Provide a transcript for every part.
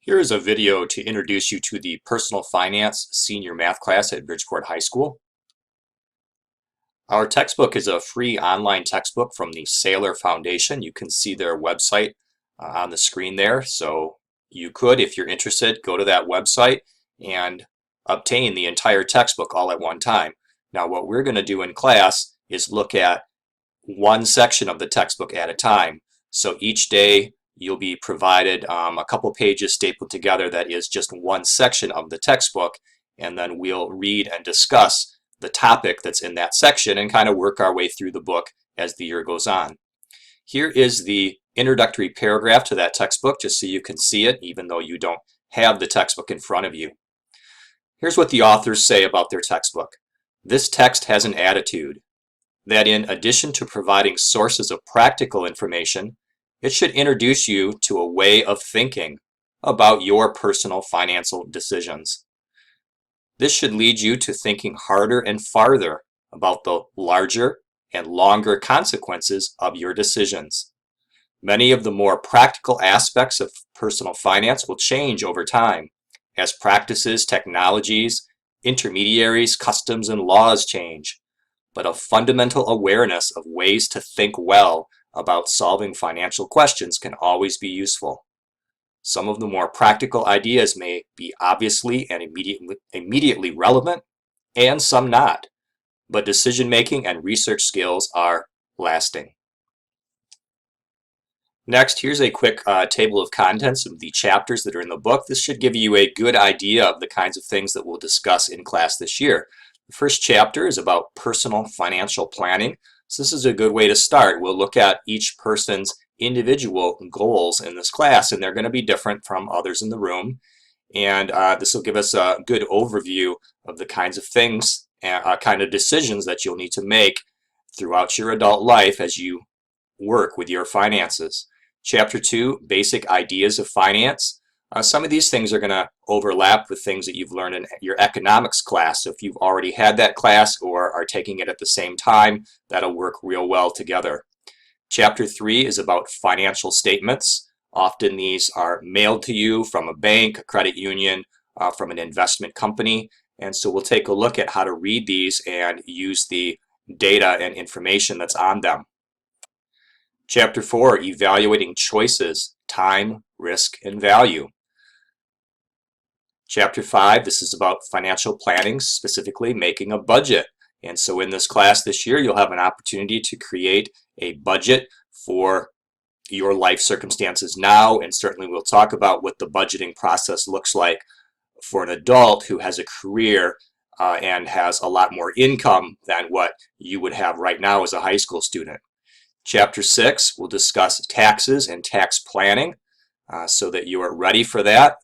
Here is a video to introduce you to the Personal Finance Senior Math class at Bridgeport High School. Our textbook is a free online textbook from the Saylor Foundation. You can see their website on the screen there. So you could, if you're interested, go to that website and obtain the entire textbook all at one time. Now what we're going to do in class is look at one section of the textbook at a time. So each day you'll be provided a couple pages stapled together that is just one section of the textbook, and then we'll read and discuss the topic that's in that section and kind of work our way through the book as the year goes on. Here is the introductory paragraph to that textbook, just so you can see it even though you don't have the textbook in front of you. Here's what the authors say about their textbook. This text has an attitude that in addition to providing sources of practical information, it should introduce you to a way of thinking about your personal financial decisions. This should lead you to thinking harder and farther about the larger and longer consequences of your decisions. Many of the more practical aspects of personal finance will change over time as practices, technologies, intermediaries, customs, and laws change. But a fundamental awareness of ways to think well about solving financial questions can always be useful. Some of the more practical ideas may be obviously and immediately relevant, and some not, but decision-making and research skills are lasting. Next, here's a quick table of contents of the chapters that are in the book. This should give you a good idea of the kinds of things that we'll discuss in class this year. The first chapter is about personal financial planning. So this is a good way to start. We'll look at each person's individual goals in this class, and they're going to be different from others in the room. And this will give us a good overview of the kinds of things, kind of decisions that you'll need to make throughout your adult life as you work with your finances. Chapter 2, Basic Ideas of Finance. Some of these things are going to overlap with things that you've learned in your economics class. So if you've already had that class or are taking it at the same time, that'll work real well together. Chapter 3 is about financial statements. Often these are mailed to you from a bank, a credit union, from an investment company. And so we'll take a look at how to read these and use the data and information that's on them. Chapter 4, Evaluating Choices, Time, Risk, and Value. Chapter 5, this is about financial planning, specifically making a budget. And so in this class this year, you'll have an opportunity to create a budget for your life circumstances now, and certainly we'll talk about what the budgeting process looks like for an adult who has a career and has a lot more income than what you would have right now as a high school student. Chapter 6, we'll discuss taxes and tax planning so that you are ready for that.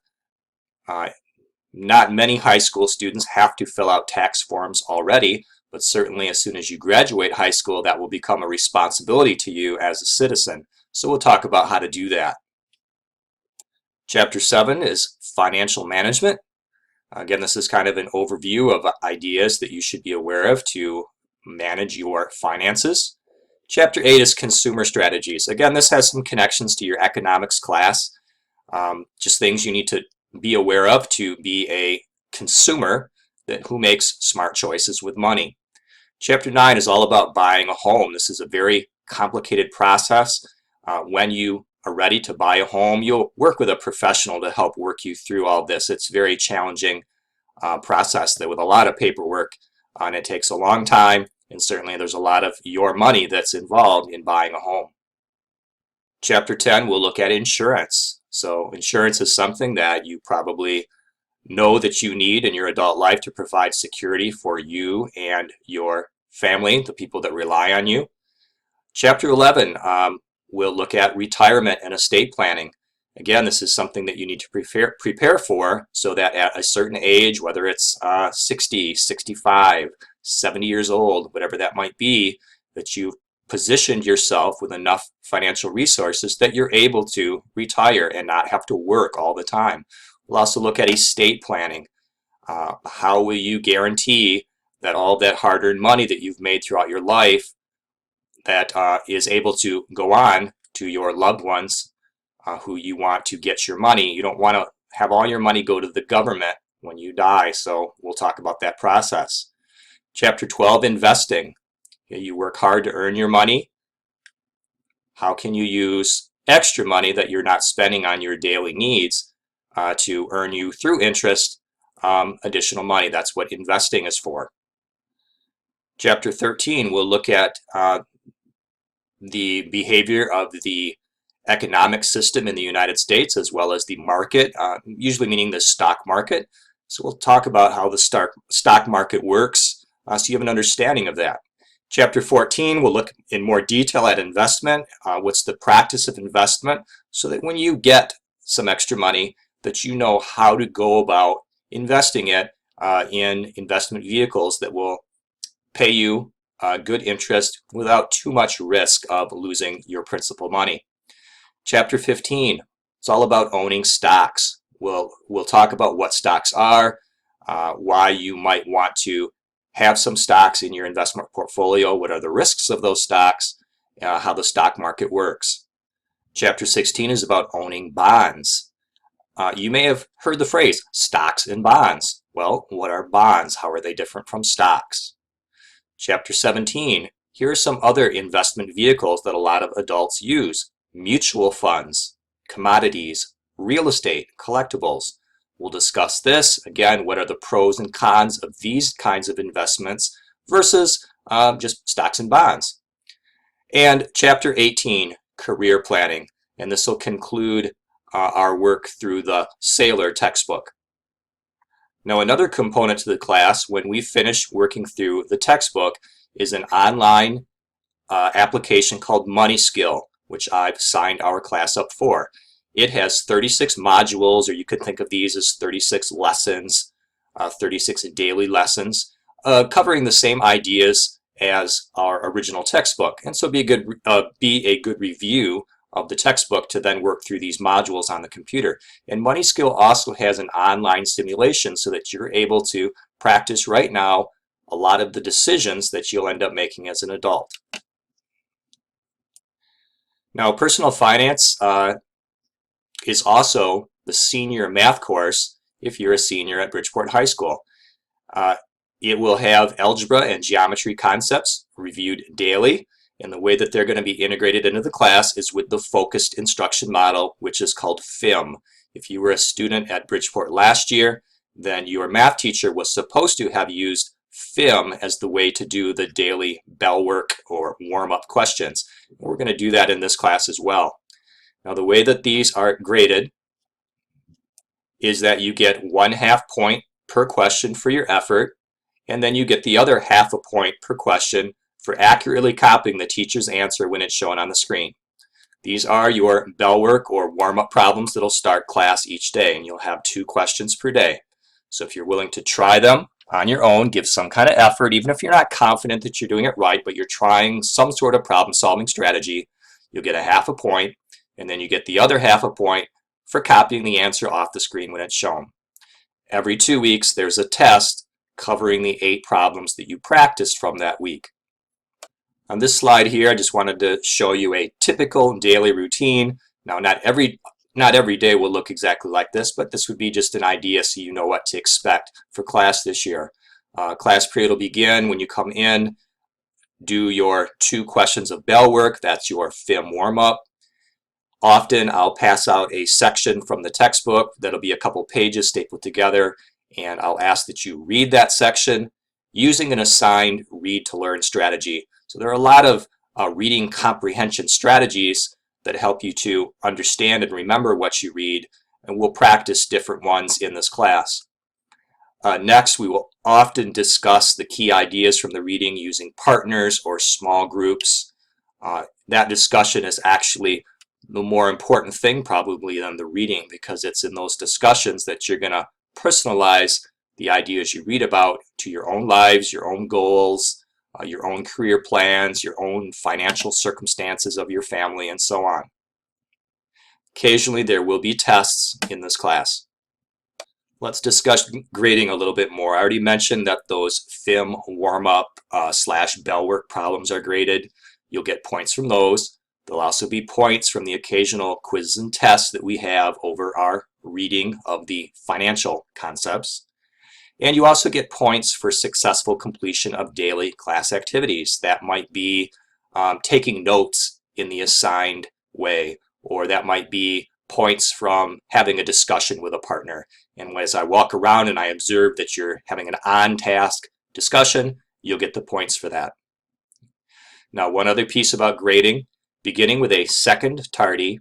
Not many high school students have to fill out tax forms already, but certainly as soon as you graduate high school, that will become a responsibility to you as a citizen. So we'll talk about how to do that. Chapter 7 is Financial Management. Again, this is kind of an overview of ideas that you should be aware of to manage your finances. Chapter 8 is Consumer Strategies. Again, this has some connections to your economics class, just things you need to be aware of to be a consumer who makes smart choices with money. Chapter 9 is all about buying a home. This is a very complicated process. When you are ready to buy a home, you'll work with a professional to help work you through all this. It's a very challenging process with a lot of paperwork, and it takes a long time, and certainly there's a lot of your money that's involved in buying a home. Chapter 10, we'll look at insurance. So insurance is something that you probably know that you need in your adult life to provide security for you and your family, the people that rely on you. Chapter 11, we'll look at retirement and estate planning. Again, this is something that you need to prepare for so that at a certain age, whether it's 60, 65, 70 years old, whatever that might be, that you've positioned yourself with enough financial resources that you're able to retire and not have to work all the time. We'll also look at estate planning. How will you guarantee that all that hard-earned money that you've made throughout your life that is able to go on to your loved ones who you want to get your money. You don't want to have all your money go to the government when you die, so we'll talk about that process. Chapter 12, investing. You work hard to earn your money. How can you use extra money that you're not spending on your daily needs to earn you through interest additional money? That's what investing is for. Chapter 13, we'll look at the behavior of the economic system in the United States as well as the market, usually meaning the stock market. So we'll talk about how the stock market works so you have an understanding of that. Chapter 14, we'll look in more detail at investment, what's the practice of investment, so that when you get some extra money that you know how to go about investing it in investment vehicles that will pay you good interest without too much risk of losing your principal money. Chapter 15, it's all about owning stocks. We'll talk about what stocks are, why you might want to have some stocks in your investment portfolio, what are the risks of those stocks, how the stock market works. Chapter 16 is about owning bonds. You may have heard the phrase stocks and bonds. Well, what are bonds? How are they different from stocks? Chapter 17, here are some other investment vehicles that a lot of adults use. Mutual funds, commodities, real estate, collectibles. We'll discuss this. Again, what are the pros and cons of these kinds of investments versus just stocks and bonds. And Chapter 18, career planning. And this will conclude our work through the Saylor textbook. Now, another component to the class when we finish working through the textbook is an online application called MoneySkill, which I've signed our class up for. It has 36 modules, or you could think of these as 36 lessons, 36 daily lessons, covering the same ideas as our original textbook. And so be a good review of the textbook to then work through these modules on the computer. And MoneySkill also has an online simulation so that you're able to practice right now a lot of the decisions that you'll end up making as an adult. Now, personal finance is also the senior math course if you're a senior at Bridgeport High School. It will have algebra and geometry concepts reviewed daily, and the way that they're going to be integrated into the class is with the focused instruction model, which is called FIM. If you were a student at Bridgeport last year, then your math teacher was supposed to have used FIM as the way to do the daily bell work or warm-up questions. We're going to do that in this class as well. Now, the way that these are graded is that you get 1/2 point per question for your effort, and then you get the other 1/2 point per question for accurately copying the teacher's answer when it's shown on the screen. These are your bell work or warm-up problems that'll start class each day, and you'll have 2 questions per day. So if you're willing to try them on your own, give some kind of effort, even if you're not confident that you're doing it right, but you're trying some sort of problem-solving strategy, you'll get a 1/2 point, and then you get the other 1/2 point for copying the answer off the screen when it's shown. Every 2 weeks, there's a test covering the 8 problems that you practiced from that week. On this slide here, I just wanted to show you a typical daily routine. Now, not every day will look exactly like this, but this would be just an idea so you know what to expect for class this year. Class period will begin when you come in, do your 2 questions of bell work. That's your FIM warm-up. Often I'll pass out a section from the textbook that'll be a couple pages stapled together, and I'll ask that you read that section using an assigned read to learn strategy. So there are a lot of reading comprehension strategies that help you to understand and remember what you read, and we'll practice different ones in this class. Next, we will often discuss the key ideas from the reading using partners or small groups. That discussion is actually the more important thing probably than the reading, because it's in those discussions that you're going to personalize the ideas you read about to your own lives, your own goals, your own career plans, your own financial circumstances of your family, and so on. Occasionally, there will be tests in this class. Let's discuss grading a little bit more. I already mentioned that those FIM warm-up / bell work problems are graded. You'll get points from those. There'll also be points from the occasional quizzes and tests that we have over our reading of the financial concepts. And you also get points for successful completion of daily class activities. That might be taking notes in the assigned way, or that might be points from having a discussion with a partner. And as I walk around and I observe that you're having an on-task discussion, you'll get the points for that. Now, one other piece about grading, beginning with a second tardy,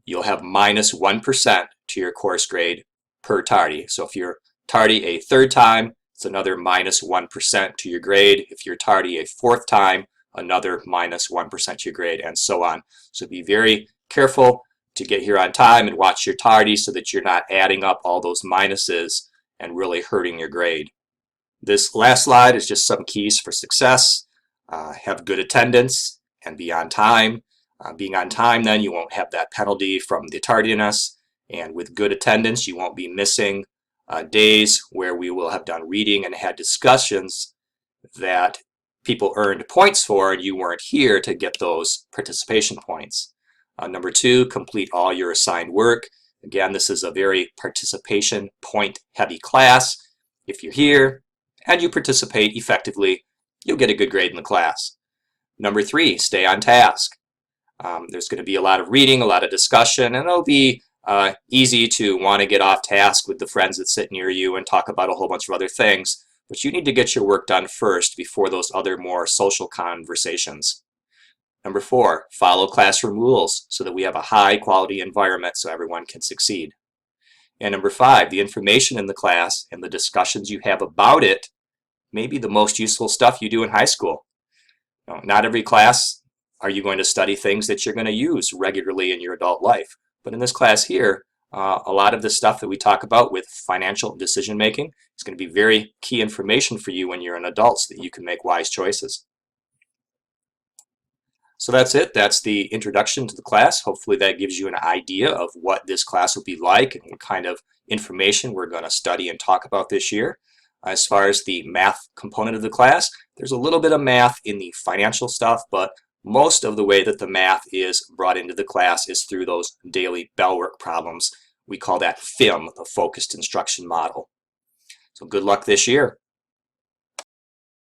you'll have minus 1% to your course grade per tardy. So if you're tardy a third time, it's another minus 1% to your grade. If you're tardy a fourth time, another minus 1% to your grade, and so on. So be very careful to get here on time and watch your tardy so that you're not adding up all those minuses and really hurting your grade. This last slide is just some keys for success. Have good attendance and be on time. Being on time, then you won't have that penalty from the tardiness, and with good attendance you won't be missing days where we will have done reading and had discussions that people earned points for and you weren't here to get those participation points. Number 2, complete all your assigned work. Again, this is a very participation point heavy class. If you're here and you participate effectively, you'll get a good grade in the class. Number 3, stay on task. There's going to be a lot of reading, a lot of discussion, and it'll be easy to want to get off task with the friends that sit near you and talk about a whole bunch of other things, but you need to get your work done first before those other more social conversations. Number 4, follow classroom rules so that we have a high quality environment so everyone can succeed. And number 5, the information in the class and the discussions you have about it may be the most useful stuff you do in high school. Now, not every class are you going to study things that you're going to use regularly in your adult life. But in this class here, a lot of the stuff that we talk about with financial decision making is going to be very key information for you when you're an adult so that you can make wise choices. So that's it. That's the introduction to the class. Hopefully that gives you an idea of what this class will be like and what kind of information we're going to study and talk about this year. As far as the math component of the class, there's a little bit of math in the financial stuff, but most of the way that the math is brought into the class is through those daily bell work problems. We call that FIM, the Focused Instruction Model. So good luck this year.